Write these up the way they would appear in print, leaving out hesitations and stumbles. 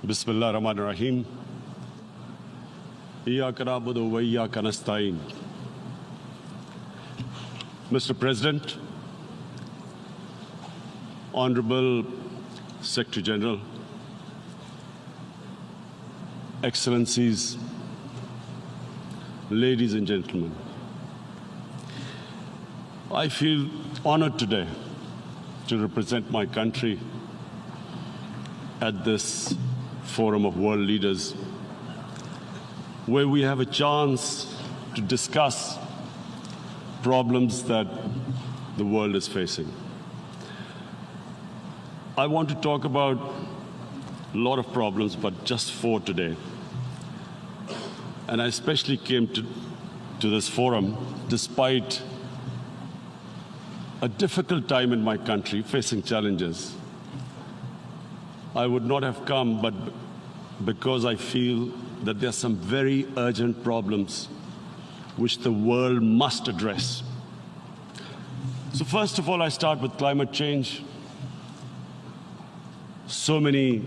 Bismillah ar-Rahman ar-Rahim. Iyyaka na'budu wa iyyaka nasta'in. Mr. President, Honorable Secretary General, Excellencies, ladies and gentlemen, I feel honored today to represent my country at this forum of world leaders, where we have a chance to discuss problems that the world is facing. I want to talk about a lot of problems, but just four today. And I especially came to this forum despite a difficult time in my country, facing challenges. I would not have come, but because I feel that there are some very urgent problems which the world must address. So first of all, I start with climate change. So many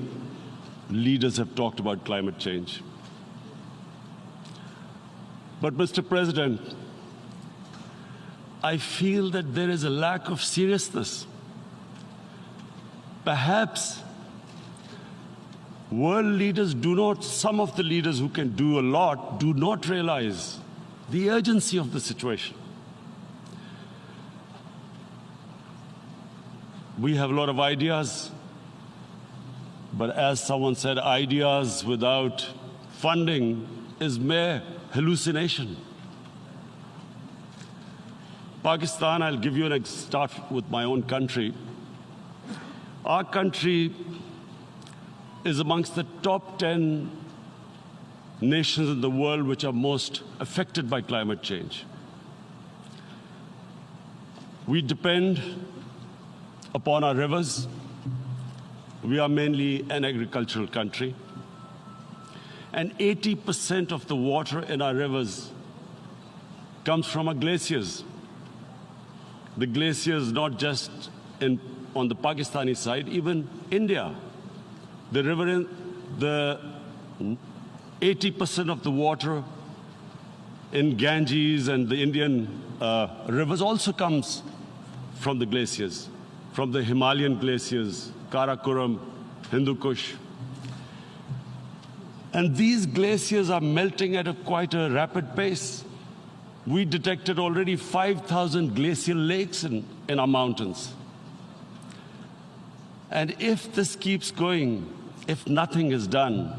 leaders have talked about climate change. But Mr. President, I feel that there is a lack of seriousness. Perhaps world leaders do not, some of the leaders who can do a lot, do not realize the urgency of the situation. We have a lot of ideas, but as someone said, ideas without funding is mere hallucination. Pakistan, I'll give you an start with my own country. Our country is amongst the top 10 nations in the world which are most affected by climate change. We depend upon our rivers. We are mainly an agricultural country. And 80% of the water in our rivers comes from our glaciers. The glaciers not just on the Pakistani side, even India. The river, the 80% of the water in Ganges and the Indian rivers also comes from the glaciers, from the Himalayan glaciers, Karakoram, Hindu Kush. And these glaciers are melting at quite a rapid pace. We detected already 5,000 glacial lakes in our mountains. And if this keeps going, if nothing is done,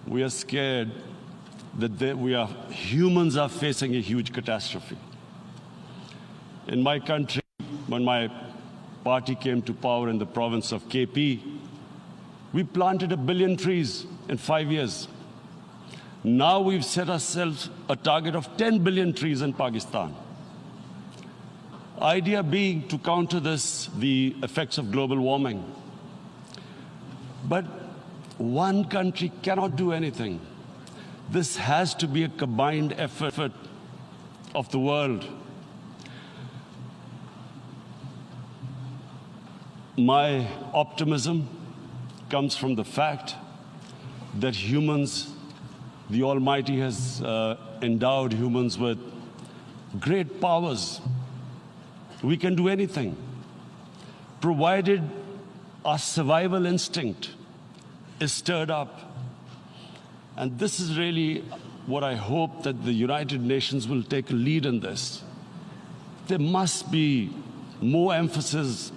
we are scared that humans are facing a huge catastrophe. In my country, when my party came to power in the province of KP, we planted 1 billion trees in 5 years. Now we've set ourselves a target of 10 billion trees in Pakistan. Idea being to counter the effects of global warming. But one country cannot do anything. This has to be a combined effort of the world. My optimism comes from the fact that humans, the Almighty has endowed humans with great powers. We can do anything, provided our survival instinct is stirred up. And this is really what I hope that the United Nations will take a lead in this. There must be more emphasis.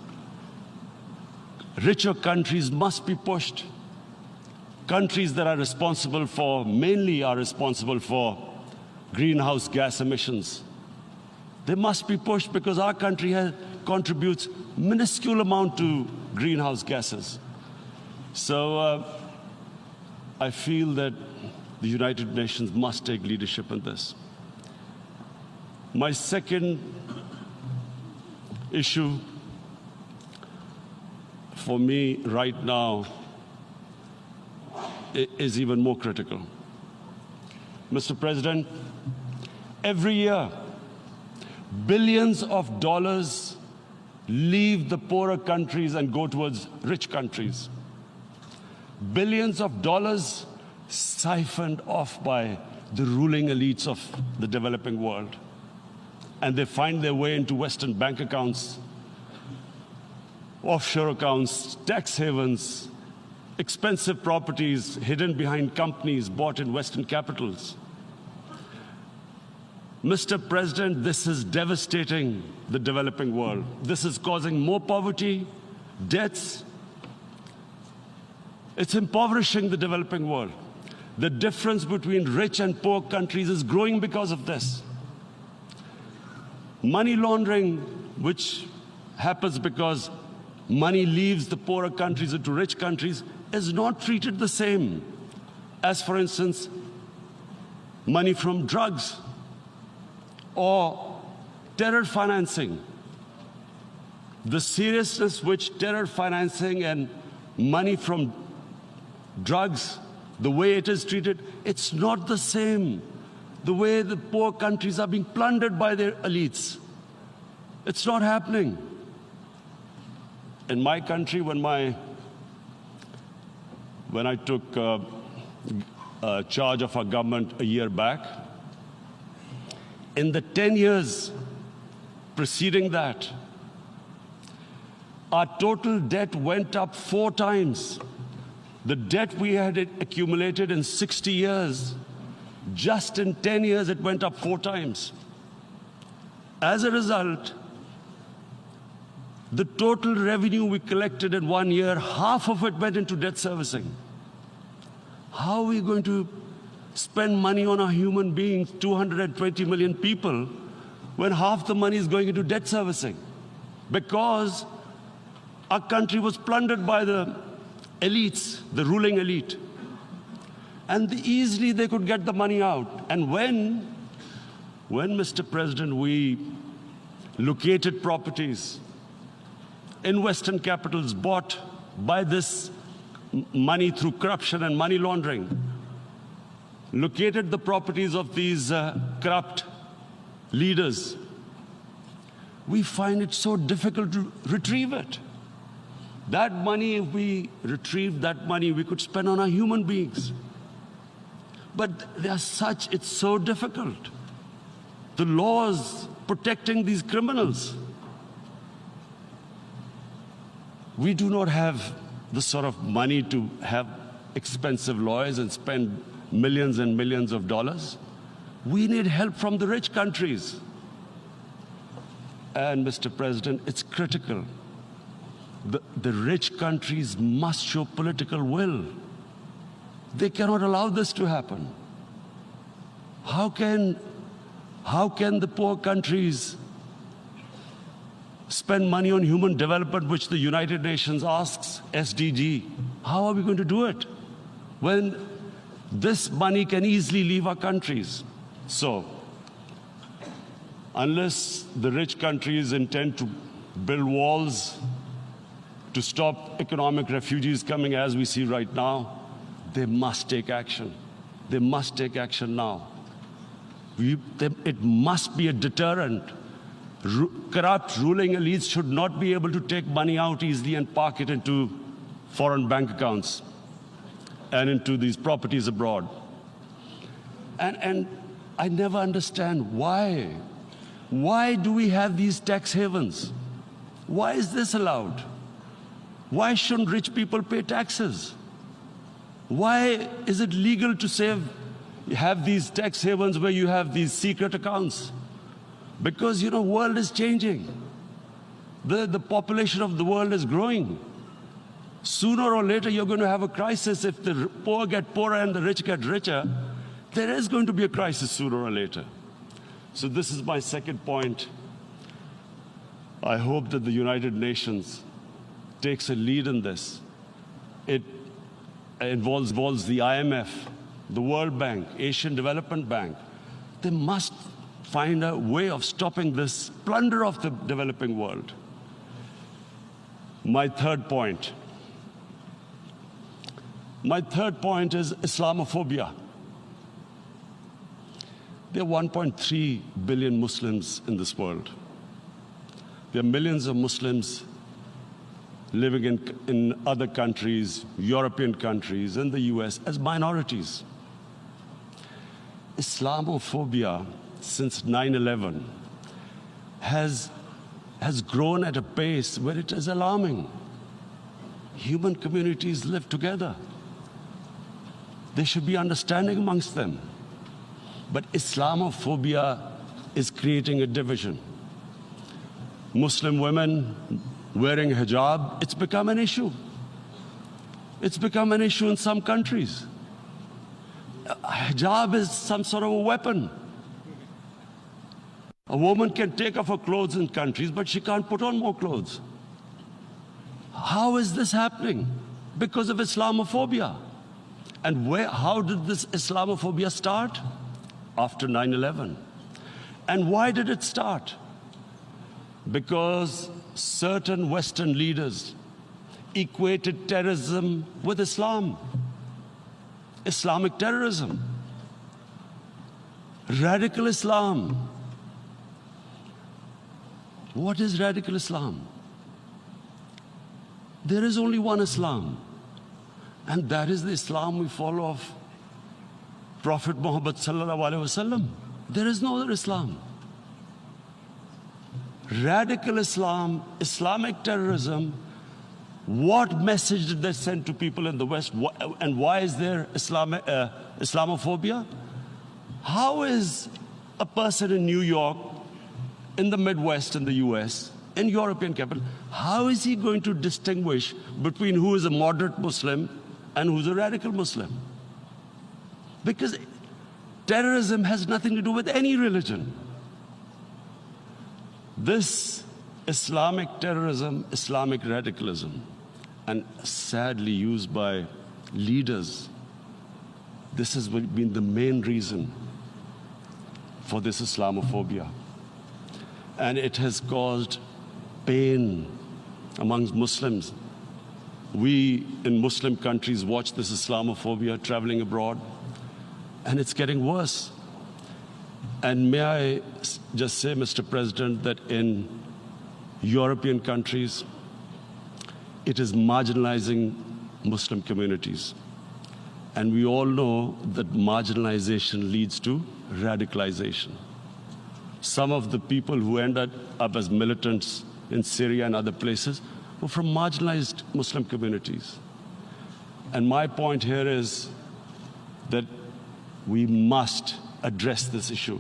Richer countries must be pushed. Countries that are responsible for, mainly are responsible for greenhouse gas emissions. They must be pushed because our country contributes minuscule amount to greenhouse gases. So I feel that the United Nations must take leadership in this. My second issue for me right now is even more critical. Mr. President, every year, billions of dollars leave the poorer countries and go towards rich countries. billions of dollars siphoned off by the ruling elites of the developing world. And they find their way into Western bank accounts, offshore accounts, tax havens, expensive properties hidden behind companies bought in Western capitals. Mr. President, this is devastating the developing world. This is causing more poverty, debts. It's impoverishing the developing world. The difference between rich and poor countries is growing because of this. Money laundering, which happens because money leaves the poorer countries into rich countries, is not treated the same as, for instance, money from drugs or terror financing. The seriousness which terror financing and money from drugs, the way it is treated, it's not the same. The way the poor countries are being plundered by their elites. It's not happening. In my country, when I took charge of our government a year back, in the 10 years preceding that, our total debt went up 4 times. The debt we had accumulated in 60 years, just in 10 years, it went up 4 times. As a result, the total revenue we collected in 1 year, half of it went into debt servicing. How are we going to spend money on our human beings, 220 million people, when half the money is going into debt servicing? Because our country was plundered by the elites, the ruling elite. And easily they could get the money out. And when, Mr. President, we located properties in Western capitals bought by this money through corruption and money laundering, located the properties of these corrupt leaders, we find it so difficult to retrieve it. That money, if we retrieved that money, we could spend on our human beings. But they are such, it's so difficult. The laws protecting these criminals. We do not have the sort of money to have expensive lawyers and spend millions and millions of dollars. We need help from the rich countries. And Mr. President, it's critical. The rich countries must show political will. They cannot allow this to happen. How can the poor countries spend money on human development, which the United Nations asks, SDG? How are we going to do it when this money can easily leave our countries? So, unless the rich countries intend to build walls to stop economic refugees coming as we see right now, they must take action. They must take action now. It must be a deterrent. Corrupt ruling elites should not be able to take money out easily and park it into foreign bank accounts and into these properties abroad. And I never understand why. Why do we have these tax havens? Why is this allowed? Why shouldn't rich people pay taxes? Why is it legal to have these tax havens where you have these secret accounts? Because, the world is changing. The population of the world is growing. Sooner or later, you're going to have a crisis. If the poor get poorer and the rich get richer, there is going to be a crisis sooner or later. So this is my second point. I hope that the United Nations takes a lead in this. It involves the IMF, the World Bank, Asian Development Bank. They must find a way of stopping this plunder of the developing world. My third point is Islamophobia. There are 1.3 billion Muslims in this world. There are millions of Muslims living in other countries, European countries, in the US, as minorities. Islamophobia since 9/11 has grown at a pace where it is alarming. Human communities live together. There should be understanding amongst them. But Islamophobia is creating a division. Muslim women wearing hijab, it's become an issue. It's become an issue in some countries. Hijab is some sort of a weapon. A woman can take off her clothes in countries, but she can't put on more clothes. How is this happening? Because of Islamophobia. And how did this Islamophobia start? After 9/11. And why did it start? Because certain Western leaders equated terrorism with Islam. Islamic terrorism. Radical Islam. What is radical Islam? There is only one Islam, and that is the Islam we follow of Prophet Muhammad sallallahu alaihi wasallam. There is no other Islam. Radical Islam, Islamic terrorism, what message did they send to people in the West? And why is there Islamophobia? How is a person in New York, in the Midwest, in the US, in European capital, how is he going to distinguish between who is a moderate Muslim and who's a radical Muslim? Because terrorism has nothing to do with any religion. This Islamic terrorism, Islamic radicalism, and sadly used by leaders, this has been the main reason for this Islamophobia. And it has caused pain amongst Muslims. We in Muslim countries watch this Islamophobia traveling abroad, and it's getting worse. And may I just say, Mr. President, that in European countries, it is marginalizing Muslim communities. And we all know that marginalization leads to radicalization. Some of the people who ended up as militants in Syria and other places were from marginalized Muslim communities. And my point here is that we must address this issue.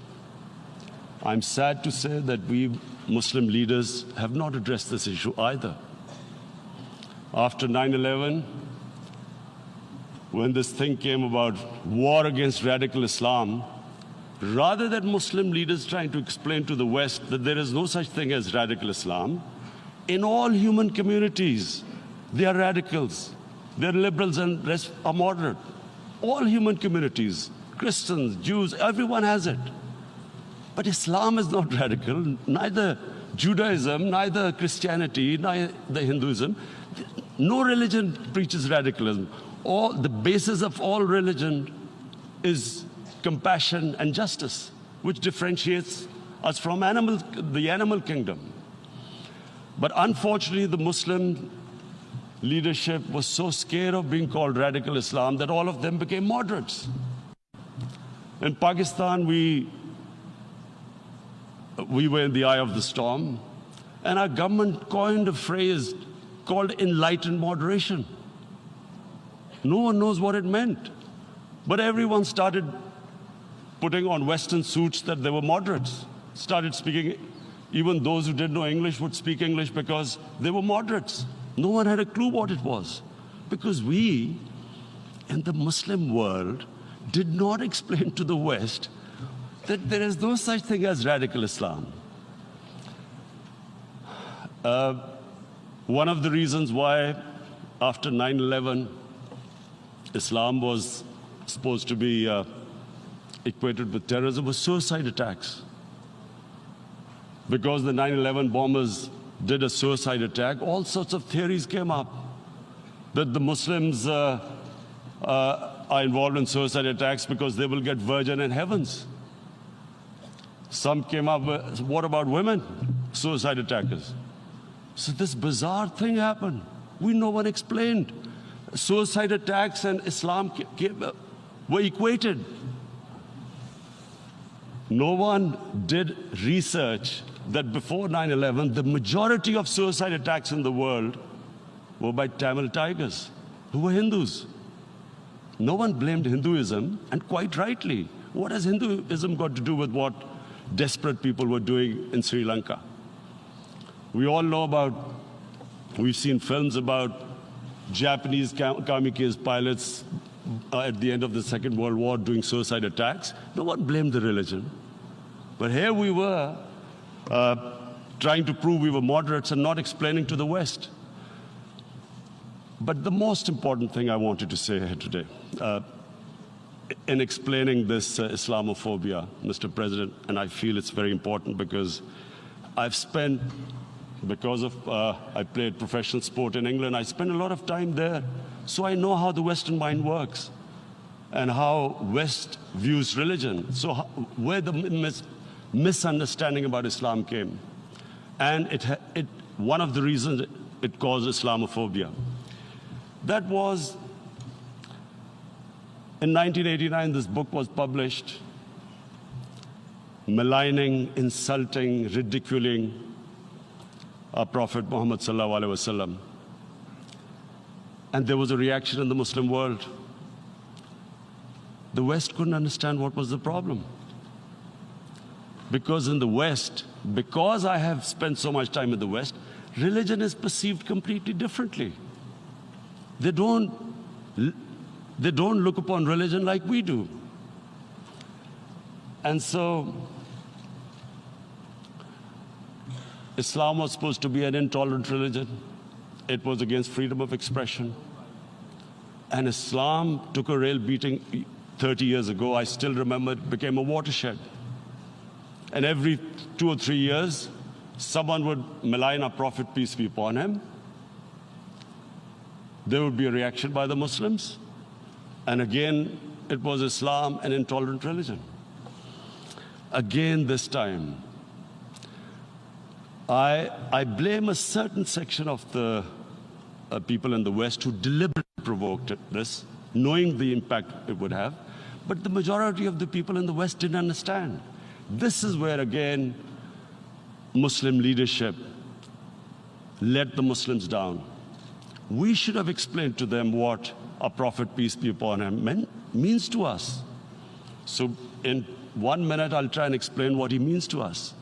I'm sad to say that we Muslim leaders have not addressed this issue either. After 9/11, when this thing came about war against radical Islam, rather than Muslim leaders trying to explain to the West that there is no such thing as radical Islam, in all human communities, they are radicals. They're liberals and rest are moderate. All human communities, Christians, Jews, everyone has it. But Islam is not radical, neither Judaism, neither Christianity, neither Hinduism. No religion preaches radicalism. The basis of all religion is compassion and justice, which differentiates us from the animal kingdom. But unfortunately, the Muslim leadership was so scared of being called radical Islam that all of them became moderates. In Pakistan, we were in the eye of the storm, and our government coined a phrase called enlightened moderation. No one knows what it meant, but everyone started putting on Western suits that they were moderates, started speaking. Even those who didn't know English would speak English because they were moderates. No one had a clue what it was, because we, in the Muslim world, did not explain to the West that there is no such thing as radical Islam. One of the reasons why, after 9/11, Islam was supposed to be equated with terrorism was suicide attacks. Because the 9/11 bombers did a suicide attack, all sorts of theories came up that the Muslims are involved in suicide attacks because they will get virgin in heavens. Some came up with, what about women, suicide attackers? So this bizarre thing happened. No one explained. Suicide attacks and Islam were equated. No one did research that before 9/11, the majority of suicide attacks in the world were by Tamil tigers, who were Hindus. No one blamed Hinduism, and quite rightly. What has Hinduism got to do with what desperate people were doing in Sri Lanka? We all know about, we've seen films about Japanese kamikaze pilots at the end of the Second World War doing suicide attacks. No one blamed the religion. But here we were trying to prove we were moderates and not explaining to the West. But the most important thing I wanted to say here today, in explaining this Islamophobia, Mr. President, and I feel it's very important because I've spent, because of I played professional sport in England, I spent a lot of time there, so I know how the Western mind works and how West views religion. So where the misunderstanding about Islam came, and one of the reasons it caused Islamophobia. That was, in 1989, this book was published, maligning, insulting, ridiculing our Prophet Muhammad sallallahu alaihi wasallam. And there was a reaction in the Muslim world. The West couldn't understand what was the problem. Because in the West, because I have spent so much time in the West, religion is perceived completely differently. They don't look upon religion like we do. And so Islam was supposed to be an intolerant religion. It was against freedom of expression. And Islam took a real beating 30 years ago. I still remember it became a watershed. And every 2 or 3 years, someone would malign our Prophet, peace be upon him. There would be a reaction by the Muslims. And again, it was Islam, an intolerant religion. Again, this time, I blame a certain section of the people in the West who deliberately provoked this, knowing the impact it would have. But the majority of the people in the West didn't understand. This is where, again, Muslim leadership let the Muslims down. We should have explained to them what our Prophet, peace be upon him, means to us. So in 1 minute, I'll try and explain what he means to us.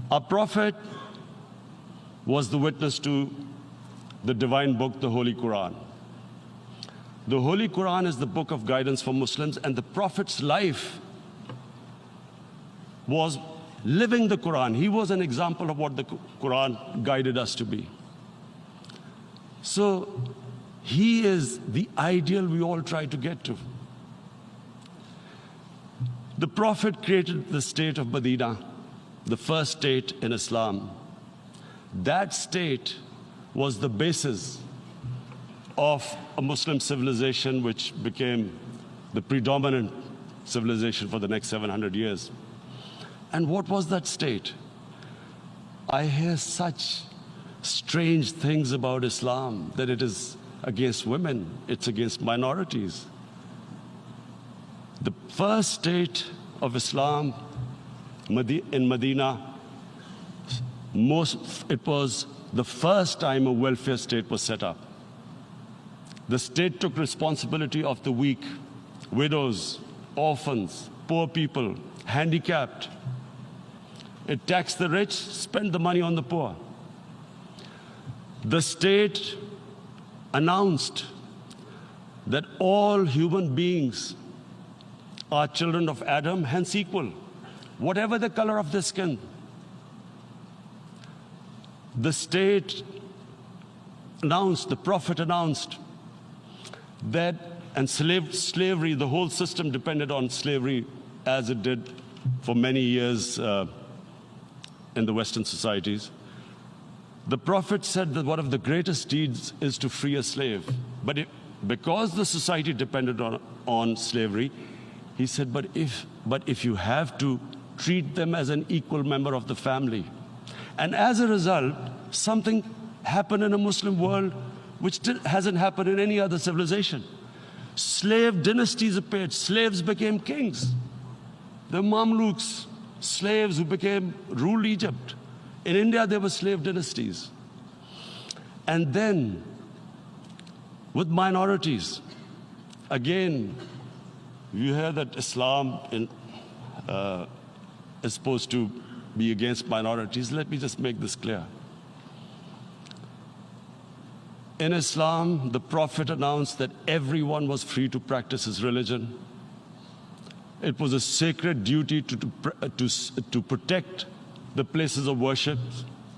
Our Prophet was the witness to the divine book, the Holy Quran. The Holy Quran is the book of guidance for Muslims, and the Prophet's life was living the Quran. He was an example of what the Quran guided us to be. So he is the ideal we all try to get to. The Prophet created the state of Medina, the first state in Islam. That state was the basis of a Muslim civilization which became the predominant civilization for the next 700 years. And what was that state? I hear such strange things about Islam, that it is against women, it's against minorities. The first state of Islam in Medina, it was the first time a welfare state was set up. The state took responsibility of the weak, widows, orphans, poor people, handicapped. It taxed the rich, spent the money on the poor. The state announced that all human beings are children of Adam, hence equal, whatever the color of their skin. The state announced, the Prophet announced that, and slavery, the whole system depended on slavery as it did for many years in the Western societies. The Prophet said that one of the greatest deeds is to free a slave. But because the society depended on slavery, he said, but if you have to, treat them as an equal member of the family. And as a result, something happened in a Muslim world which hasn't happened in any other civilization. Slave dynasties appeared. Slaves became kings. The Mamluks, slaves who ruled Egypt. In India, there were slave dynasties. And then, with minorities, again, you hear that Islam is supposed to be against minorities. Let me just make this clear. In Islam, the Prophet announced that everyone was free to practice his religion. It was a sacred duty to protect the places of worship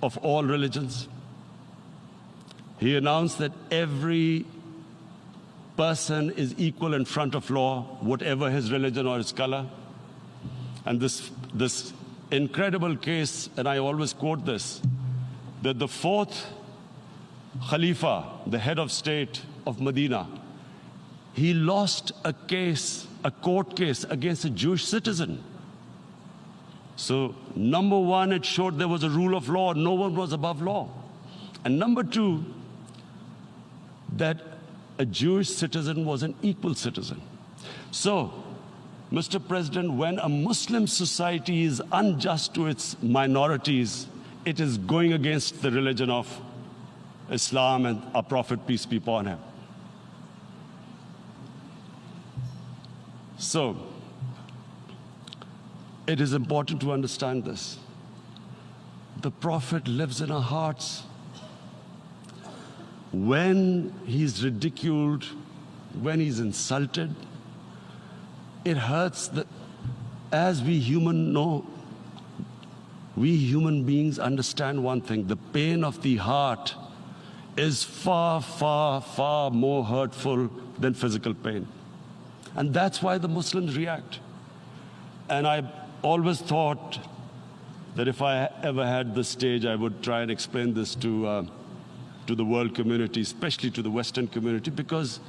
of all religions. He announced that every person is equal in front of law, whatever his religion or his color. And this incredible case, and I always quote this, that the fourth Khalifa, the head of state of Medina, he lost a court case against a Jewish citizen. So, number one, it showed there was a rule of law, no one was above law. And number two, that a Jewish citizen was an equal citizen. So, Mr. President, when a Muslim society is unjust to its minorities, it is going against the religion of Islam and our Prophet, peace be upon him. So, it is important to understand this. The Prophet lives in our hearts. When he's ridiculed, when he's insulted, it hurts. As we human beings understand one thing: the pain of the heart is far, far, far more hurtful than physical pain. And that's why the Muslims react. And I always thought that if I ever had the stage, I would try and explain this to the world community, especially to the Western community, because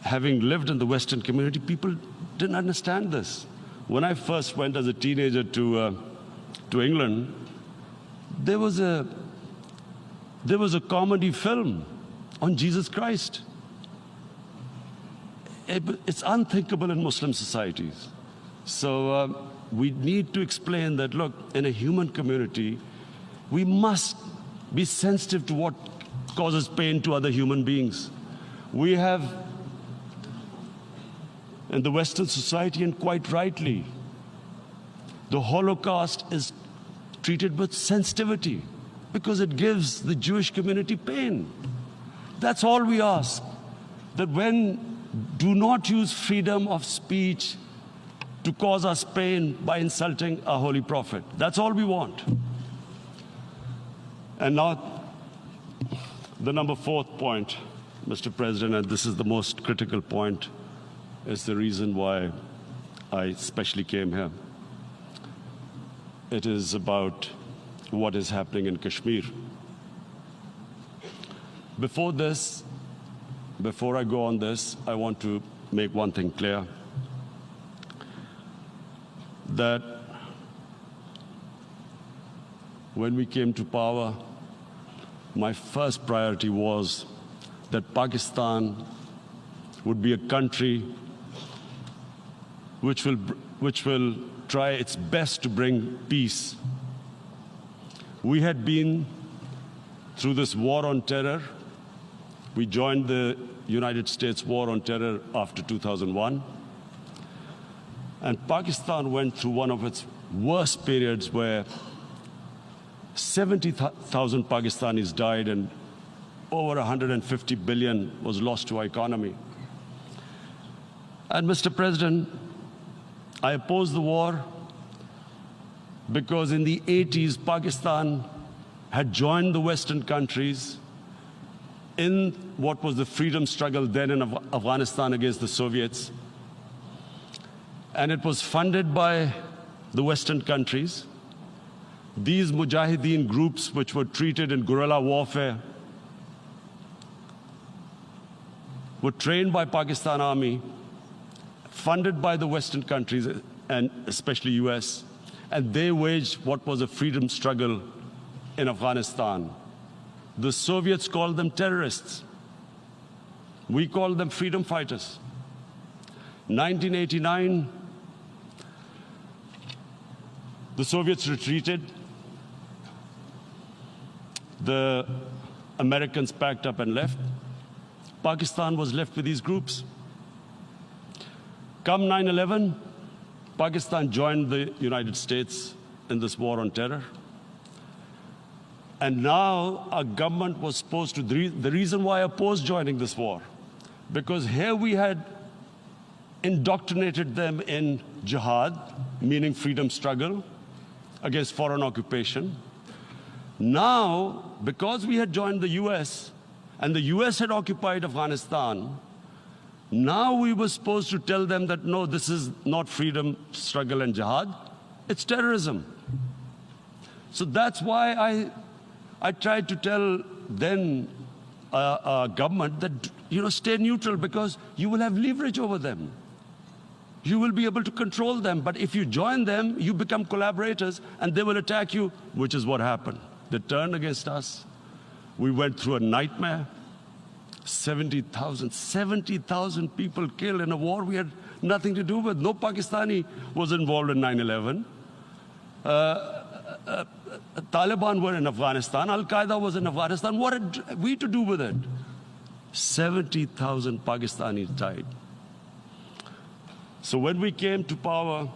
having lived in the Western community, people didn't understand this. When I first went as a teenager to England, there was a comedy film on Jesus Christ. It's unthinkable in Muslim societies. So we need to explain that, look, in a human community, we must be sensitive to what causes pain to other human beings. We have, in the Western society, and quite rightly, the Holocaust is treated with sensitivity because it gives the Jewish community pain. That's all we ask. That do not use freedom of speech to cause us pain by insulting our Holy Prophet. That's all we want. And now, the number fourth point, Mr. President, and this is the most critical point, is the reason why I especially came here. It is about what is happening in Kashmir. Before I go on this, I want to make one thing clear, that when we came to power, my first priority was that Pakistan would be a country which will try its best to bring peace. We had been through this war on terror. We joined the United States war on terror after 2001. And Pakistan went through one of its worst periods where 70,000 Pakistanis died and over 150 billion was lost to our economy. And Mr. President, I opposed the war because in the 80s, Pakistan had joined the Western countries in what was the freedom struggle then in Afghanistan against the Soviets. And it was funded by the Western countries. These Mujahideen groups, which were treated in guerrilla warfare, were trained by Pakistan Army, funded by the Western countries, and especially US, and they waged what was a freedom struggle in Afghanistan. The Soviets called them terrorists. We called them freedom fighters. 1989, the Soviets retreated. The Americans packed up and left. Pakistan was left with these groups. Come 9/11, Pakistan joined the United States in this war on terror. And now our government was supposed to, the reason why I opposed joining this war, because here we had indoctrinated them in jihad, meaning freedom struggle against foreign occupation. Now, because we had joined the US, and the US had occupied Afghanistan, now we were supposed to tell them that, no, this is not freedom struggle and jihad, it's terrorism. So that's why I tried to tell then government that, stay neutral, because you will have leverage over them. You will be able to control them. But if you join them, you become collaborators, and they will attack you, which is what happened. They turned against us. We went through a nightmare. 70,000 people killed in a war we had nothing to do with. No Pakistani was involved in 9/11. Taliban were in Afghanistan. Al-Qaeda was in Afghanistan. What had we to do with it? 70,000 Pakistanis died. So when we came to power,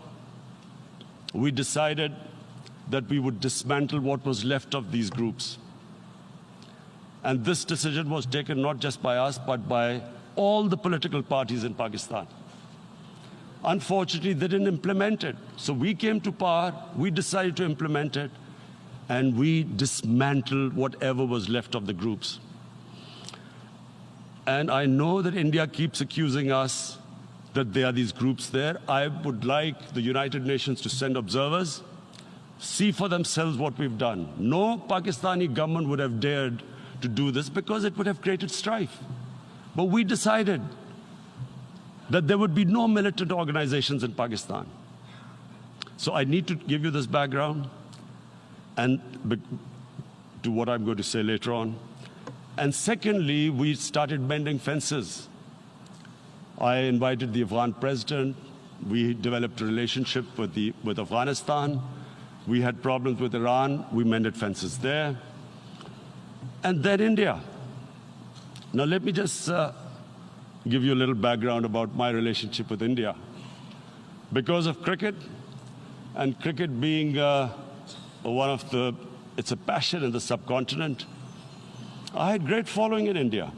we decided that we would dismantle what was left of these groups. And this decision was taken not just by us, but by all the political parties in Pakistan. Unfortunately, they didn't implement it. So we came to power, we decided to implement it, and we dismantled whatever was left of the groups. And I know that India keeps accusing us that there are these groups there. I would like the United Nations to send observers, see for themselves what we've done. No Pakistani government would have dared to do this because it would have created strife. But we decided that there would be no militant organizations in Pakistan. So I need to give you this background and to what I'm going to say later on. And secondly, we started mending fences. I invited the Afghan president. We developed a relationship with Afghanistan. We had problems with Iran. We mended fences there. And then India. Now let me just give you a little background about my relationship with India. Because of cricket, and cricket being it's a passion in the subcontinent, I had great following in India.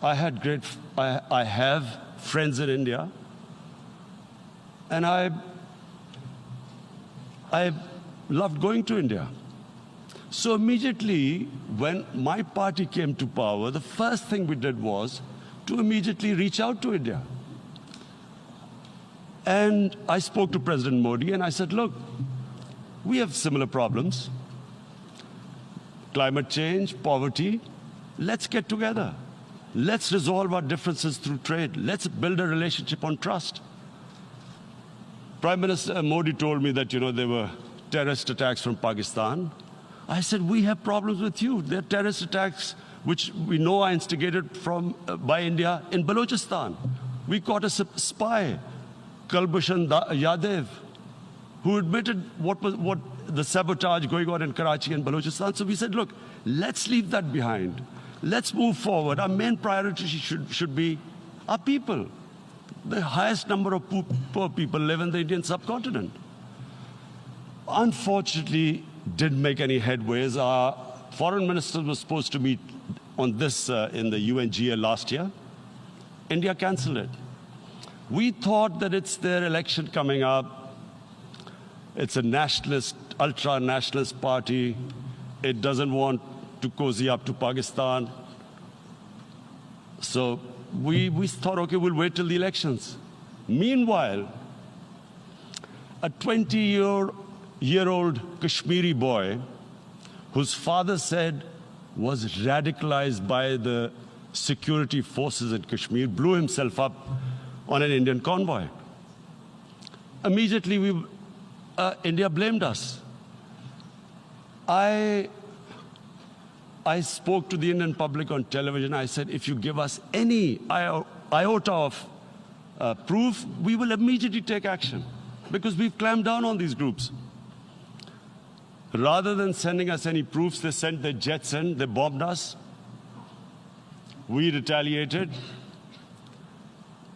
I have friends in India, and I loved going to India. So immediately, when my party came to power, the first thing we did was to immediately reach out to India. And I spoke to President Modi, and I said, look, we have similar problems. Climate change, poverty. Let's get together. Let's resolve our differences through trade. Let's build a relationship on trust. Prime Minister Modi told me that, there were terrorist attacks from Pakistan. I said, we have problems with you. There are terrorist attacks which we know are instigated by India in Balochistan. We caught a spy, Kulbhushan Yadav, who admitted what the sabotage going on in Karachi and Balochistan. So we said, look, let's leave that behind. Let's move forward. Our main priority should be our people. The highest number of poor people live in the Indian subcontinent. Unfortunately, didn't make any headways. Our foreign ministers were supposed to meet on this in the UNGA last year. India cancelled it. We thought that it's their election coming up. It's a nationalist, ultra-nationalist party. It doesn't want to cozy up to Pakistan. So we thought, okay, we'll wait till the elections. Meanwhile, a 20-year-old Kashmiri boy, whose father said was radicalized by the security forces in Kashmir, blew himself up on an Indian convoy. Immediately, India blamed us. I spoke to the Indian public on television. I said, if you give us any iota of proof, we will immediately take action, because we've clamped down on these groups. Rather than sending us any proofs, they sent their jets in, they bombed us. We retaliated.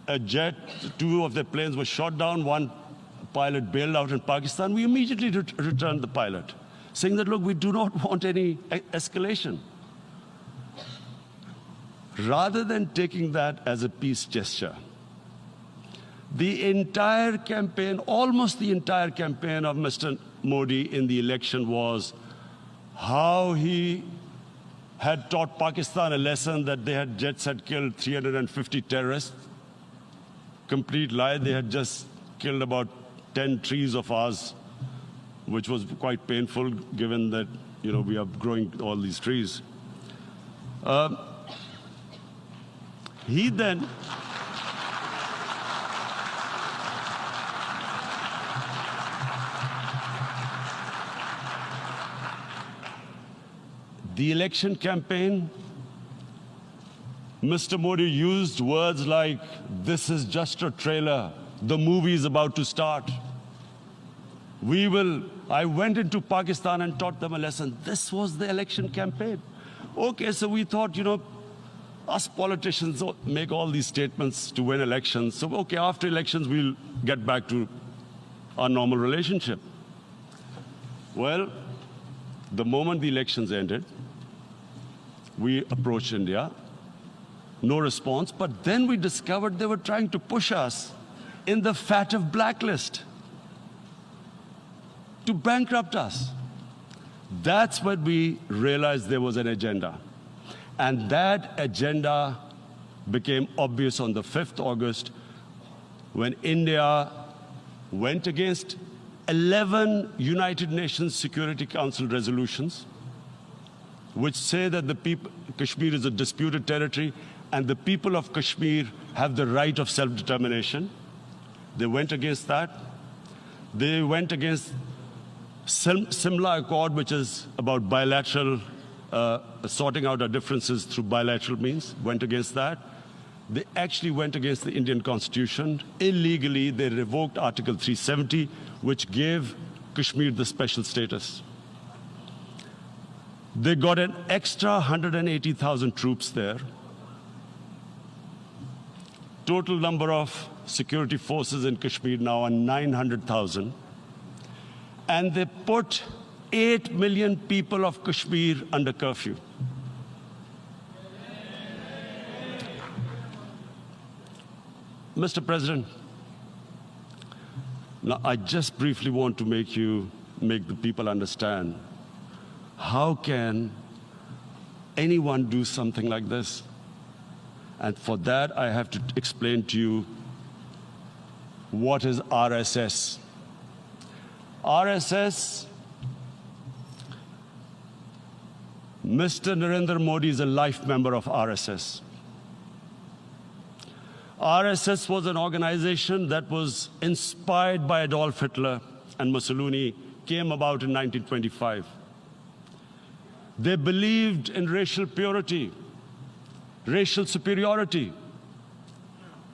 A jet, 2 of their planes were shot down, 1 pilot bailed out in Pakistan. We immediately returned the pilot, saying that, look, we do not want any escalation. Rather than taking that as a peace gesture, the entire campaign, almost the entire campaign of Mr. Modi in the election was how he had taught Pakistan a lesson that jets had killed 350 terrorists. Complete lie. They had just killed about 10 trees of ours, which was quite painful given that, we are growing all these trees. He then the election campaign, Mr. Modi used words like, this is just a trailer, the movie is about to start. I went into Pakistan and taught them a lesson. This was the election campaign. Okay, so we thought, us politicians make all these statements to win elections. So, okay, after elections, we'll get back to our normal relationship. Well, the moment the elections ended, we approached India. No response, but then we discovered they were trying to push us in the FATF blacklist to bankrupt us. That's when we realized there was an agenda. And that agenda became obvious on the 5th August when India went against 11 United Nations Security Council resolutions, which say that Kashmir is a disputed territory and the people of Kashmir have the right of self-determination. They went against that. They went against Simla Accord, which is about bilateral, sorting out our differences through bilateral means, went against that. They actually went against the Indian Constitution. Illegally, they revoked Article 370, which gave Kashmir the special status. They got an extra 180,000 troops there. Total number of security forces in Kashmir now are 900,000. And they put 8 million people of Kashmir under curfew. Mr. President, now I just briefly want to make the people understand, how can anyone do something like this? And for that, I have to explain to you what is RSS. RSS, Mr. Narendra Modi is a life member of RSS. RSS was an organization that was inspired by Adolf Hitler and Mussolini, came about in 1925. They believed in racial purity, racial superiority.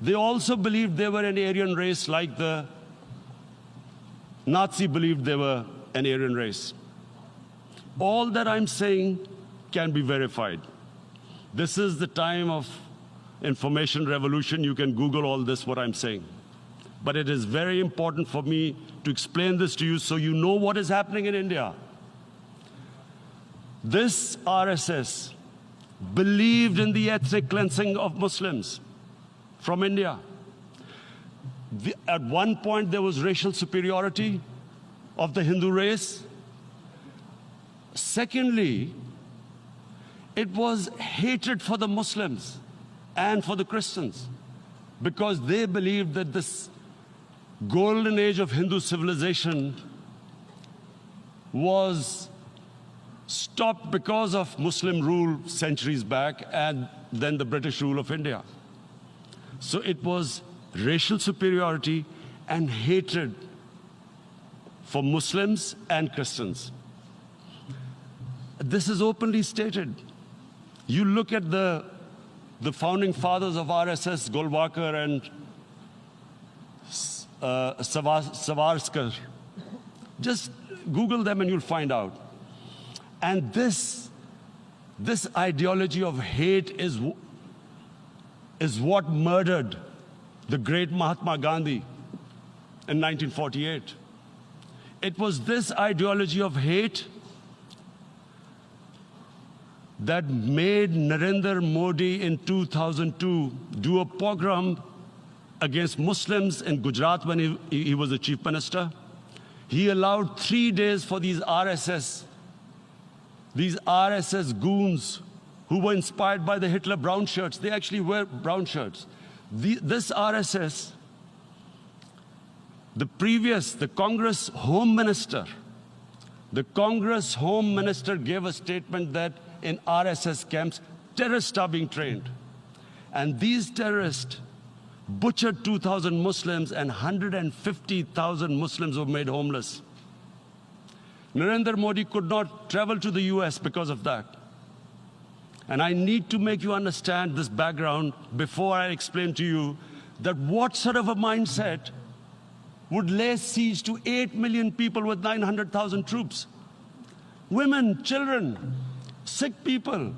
They also believed they were an Aryan race like the Nazi believed they were an Aryan race. All that I'm saying can be verified. This is the time of information revolution. You can Google all this, what I'm saying. But it is very important for me to explain this to you so you know what is happening in India. This RSS believed in the ethnic cleansing of Muslims from India. At one point, there was racial superiority of the Hindu race. Secondly, it was hatred for the Muslims and for the Christians, because they believed that this golden age of Hindu civilization was stopped because of Muslim rule centuries back and then the British rule of India. So it was racial superiority and hatred for Muslims and Christians. This is openly stated. You look at the founding fathers of RSS, Golwalkar and Savarkar. Just Google them and you'll find out. And this ideology of hate is what murdered the great Mahatma Gandhi in 1948. It was this ideology of hate that made Narendra Modi in 2002 do a pogrom against Muslims in Gujarat when he was the chief minister. He allowed 3 days for these RSS goons who were inspired by the Hitler brown shirts. They actually wear brown shirts. This RSS, the Congress Home Minister gave a statement that in RSS camps, terrorists are being trained. And these terrorists butchered 2,000 Muslims and 150,000 Muslims were made homeless. Narendra Modi could not travel to the US because of that. And I need to make you understand this background before I explain to you that what sort of a mindset would lay siege to 8 million people with 900,000 troops. Women, children, sick people,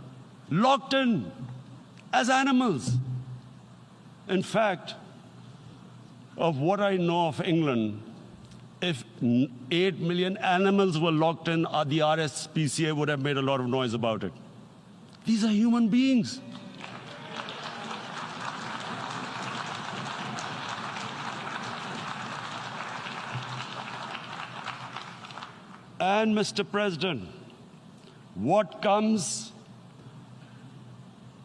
locked in as animals. In fact, of what I know of England, if 8 million animals were locked in, the RSPCA would have made a lot of noise about it. These are human beings. And Mr. President, what comes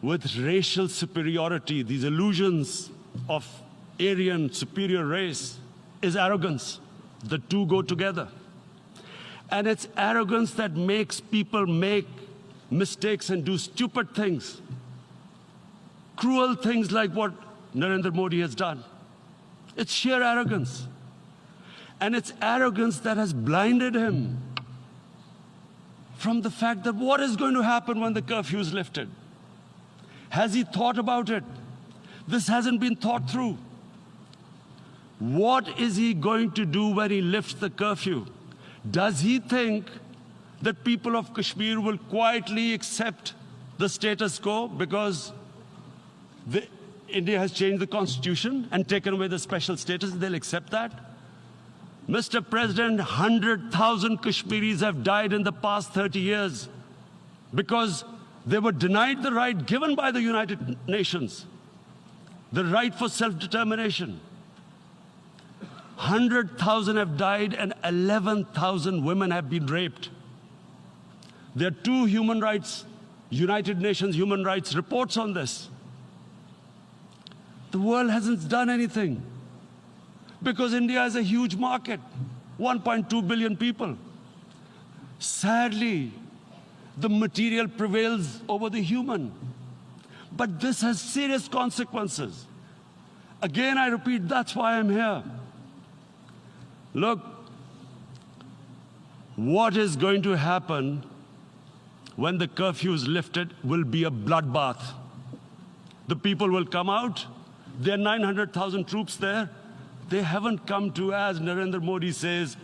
with racial superiority, these illusions of Aryan superior race, is arrogance. The two go together. And it's arrogance that makes people make mistakes and do stupid things, cruel things like what Narendra Modi has done. It's sheer arrogance. And it's arrogance that has blinded him from the fact that what is going to happen when the curfew is lifted? Has he thought about it? This hasn't been thought through. What is he going to do when he lifts the curfew? Does he think that people of Kashmir will quietly accept the status quo because India has changed the constitution and taken away the special status? They'll accept that? Mr. President, 100,000 Kashmiris have died in the past 30 years because they were denied the right given by the United Nations, the right for self-determination. 100,000 have died and 11,000 women have been raped. There are two United Nations human rights reports on this. The world hasn't done anything because India is a huge market, 1.2 billion people. Sadly, the material prevails over the human. But this has serious consequences. Again, I repeat, that's why I'm here. Look, what is going to happen when the curfew is lifted will be a bloodbath. The people will come out. There are 900,000 troops there. They haven't come to, as Narendra Modi says,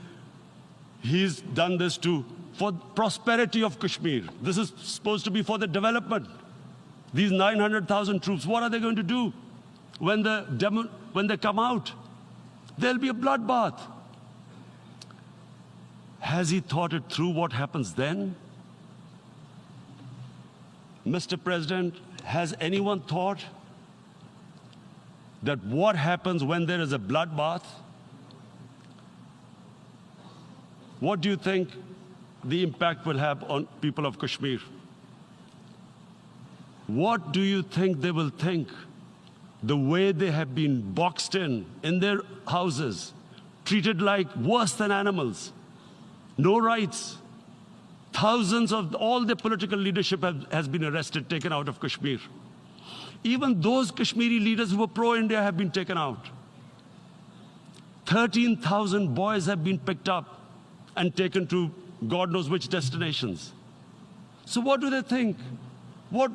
he's done this for prosperity of Kashmir. This is supposed to be for the development. These 900,000 troops, what are they going to do when they come out? There'll be a bloodbath. Has he thought it through what happens then? Mr. President, has anyone thought that what happens when there is a bloodbath? What do you think the impact will have on people of Kashmir? What do you think they will think? The way they have been boxed in their houses, treated like worse than animals, no rights. Thousands of all the political leadership has been arrested, taken out of Kashmir. Even those Kashmiri leaders who were pro-India have been taken out. 13,000 boys have been picked up and taken to God knows which destinations. So what do they think? What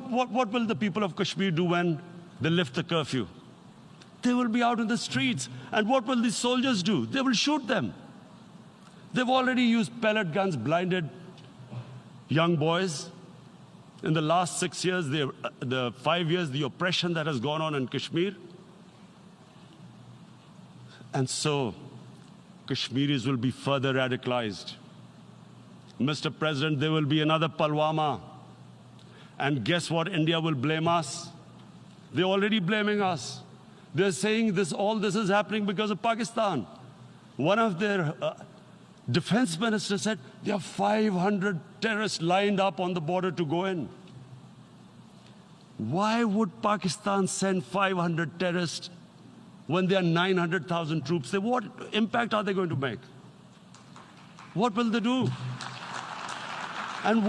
will the people of Kashmir do when they lift the curfew? They will be out in the streets. And what will these soldiers do? They will shoot them. They've already used pellet guns, blinded young boys. In the last 6 years, the 5 years, the oppression that has gone on in Kashmir. And so, Kashmiris will be further radicalized. Mr. President, there will be another Pulwama. And guess what? India will blame us. They're already blaming us. They're saying all this is happening because of Pakistan. One of their defense ministers said there are 500 terrorists lined up on the border to go in. Why would Pakistan send 500 terrorists when there are 900,000 troops? What impact are they going to make? What will they do? And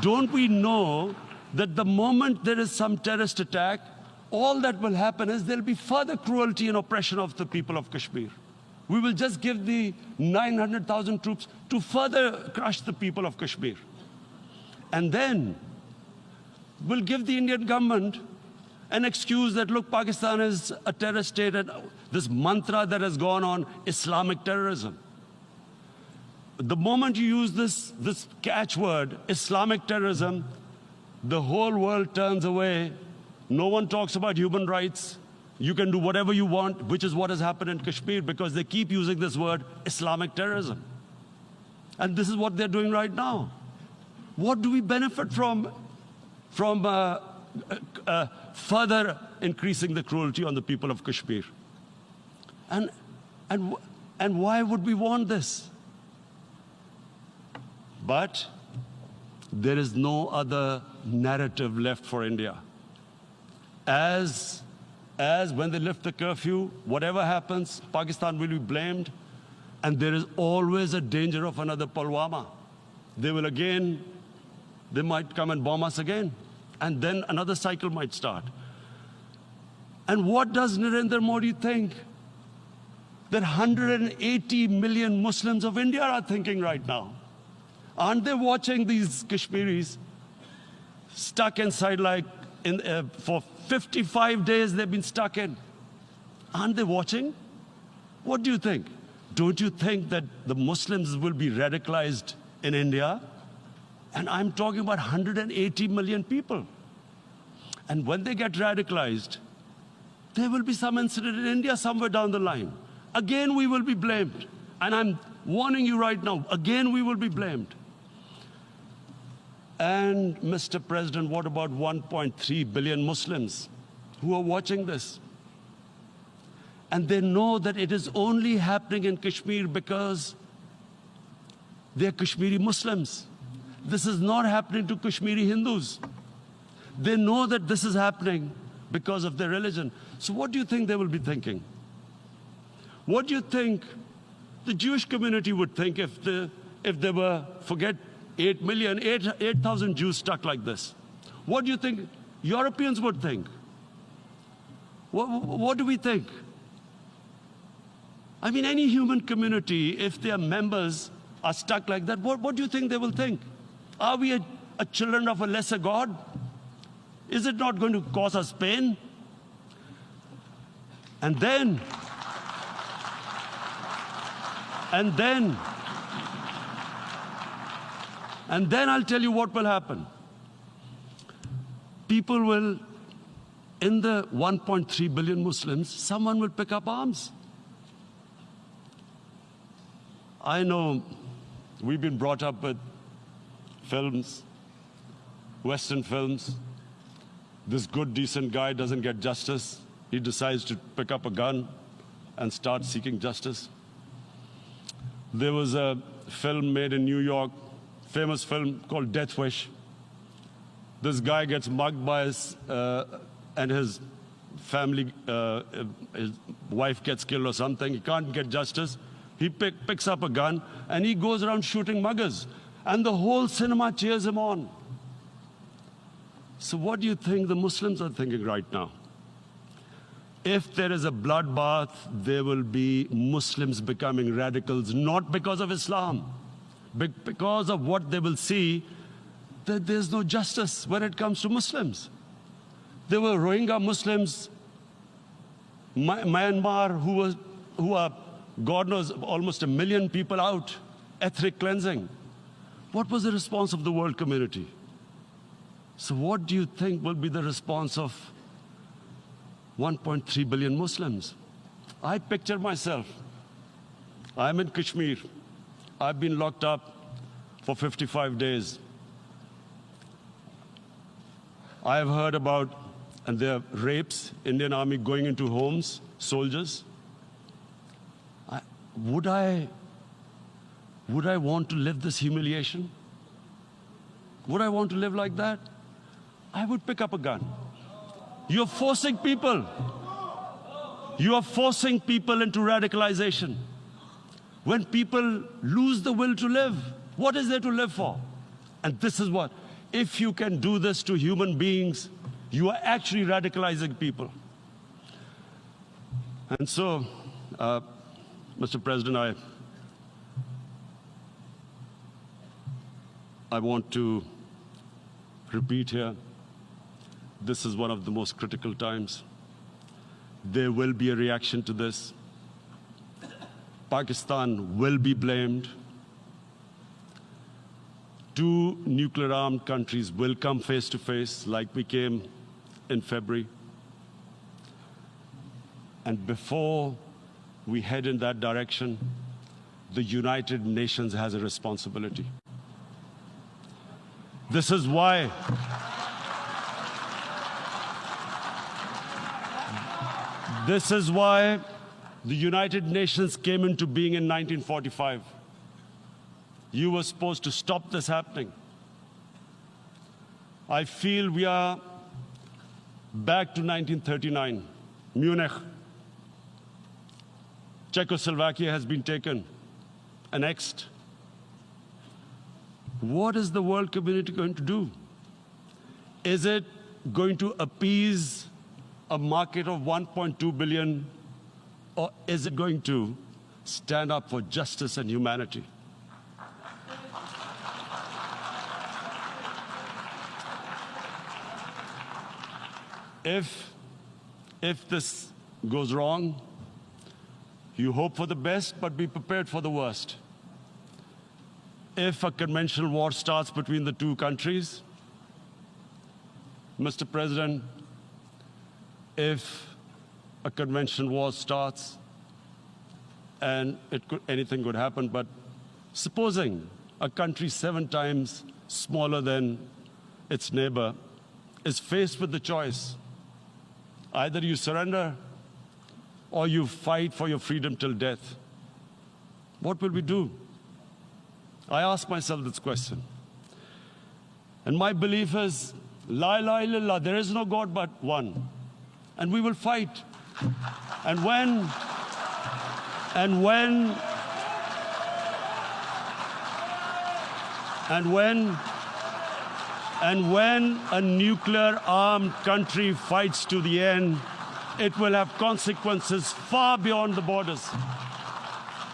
don't we know that the moment there is some terrorist attack, all that will happen is there'll be further cruelty and oppression of the people of Kashmir. We will just give the 900,000 troops to further crush the people of Kashmir. And then we'll give the Indian government an excuse that, look, Pakistan is a terrorist state, and this mantra that has gone on, Islamic terrorism. The moment you use this catchword, Islamic terrorism, the whole world turns away. No one talks about human rights. You can do whatever you want, which is what has happened in Kashmir, because they keep using this word, Islamic terrorism. And this is what they're doing right now. What do we benefit from further increasing the cruelty on the people of Kashmir? And why would we want this? But there is no other narrative left for India. As when they lift the curfew, whatever happens, Pakistan will be blamed, and there is always a danger of another Pulwama. They might come and bomb us again, and then another cycle might start. And what does Narendra Modi think that 180 million Muslims of India are thinking right now? Aren't they watching these Kashmiris stuck inside for 55 days they've been stuck in? Aren't they watching? What do you think? Don't you think that the Muslims will be radicalized in India? And I'm talking about 180 million people. And when they get radicalized, there will be some incident in India somewhere down the line. Again, we will be blamed. And I'm warning you right now, again, we will be blamed. And Mr. President, what about 1.3 billion Muslims who are watching this? And they know that it is only happening in Kashmir because they're Kashmiri Muslims. This is not happening to Kashmiri Hindus. They know that this is happening because of their religion. So what do you think they will be thinking? What do you think the Jewish community would think if they were, forget 8,000 Jews stuck like this? What do you think Europeans would think? What do we think? I mean, any human community, if their members are stuck like that, what do you think they will think? Are we a children of a lesser God? Is it not going to cause us pain? And then I'll tell you what will happen. People will, in the 1.3 billion Muslims, someone will pick up arms. I know we've been brought up with films, Western films. This good, decent guy doesn't get justice. He decides to pick up a gun and start seeking justice. There was a film made in New York, famous film called Death Wish. This guy gets mugged by and his family, his wife gets killed or something. He can't get justice. He picks up a gun and he goes around shooting muggers. And the whole cinema cheers him on. So what do you think the Muslims are thinking right now? If there is a bloodbath, there will be Muslims becoming radicals, not because of Islam, but because of what they will see that there's no justice when it comes to Muslims. There were Rohingya Muslims, Myanmar, who are, God knows, almost 1 million people out, ethnic cleansing. What was the response of the world community? So what do you think will be the response of 1.3 billion Muslims? I picture myself. I'm in Kashmir. I've been locked up for 55 days. I have heard about, and there are rapes, Indian Army going into homes, soldiers. Would I want to live this humiliation? Would I want to live like that? I would pick up a gun. You're forcing people. You are forcing people into radicalization. When people lose the will to live, what is there to live for? And this is what, if you can do this to human beings, you are actually radicalizing people. And so, Mr. President, I want to repeat here, this is one of the most critical times. There will be a reaction to this. Pakistan will be blamed. 2 nuclear-armed countries will come face to face like we came in February. And before we head in that direction, the United Nations has a responsibility. This is why the United Nations came into being in 1945. You were supposed to stop this happening. I feel we are back to 1939, Munich. Czechoslovakia has been taken, annexed. What is the world community going to do? Is it going to appease a market of 1.2 billion, or is it going to stand up for justice and humanity? If this goes wrong, you hope for the best, but be prepared for the worst. If a conventional war starts between the 2 countries, Mr. President, if a conventional war starts, and anything could happen, but supposing a country 7 times smaller than its neighbor is faced with the choice, either you surrender or you fight for your freedom till death, what will we do? I ask myself this question. And my belief is, La ilaha illallah, there is no God but one. And we will fight. And when a nuclear-armed country fights to the end, it will have consequences far beyond the borders.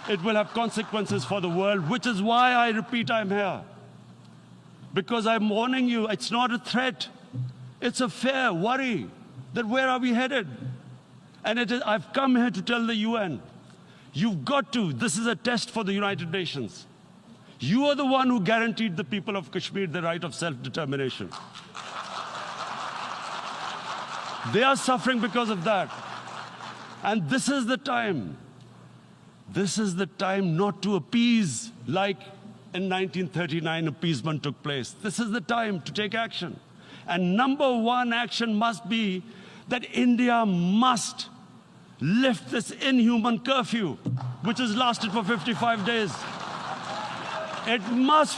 It will have consequences for the world, which is why I repeat I'm here. Because I'm warning you, it's not a threat. It's a fair worry that where are we headed? And I've come here to tell the UN, you've got to, this is a test for the United Nations. You are the one who guaranteed the people of Kashmir the right of self-determination. They are suffering because of that. And this is the time. This is the time not to appease like in 1939 appeasement took place. This is the time to take action. And number 1 action must be that India must lift this inhuman curfew, which has lasted for 55 days. It must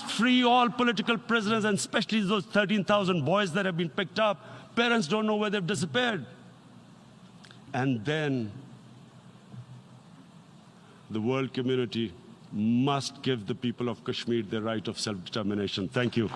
free all political prisoners, and especially those 13,000 boys that have been picked up. Parents don't know where they've disappeared. And then the world community must give the people of Kashmir the right of self-determination. Thank you.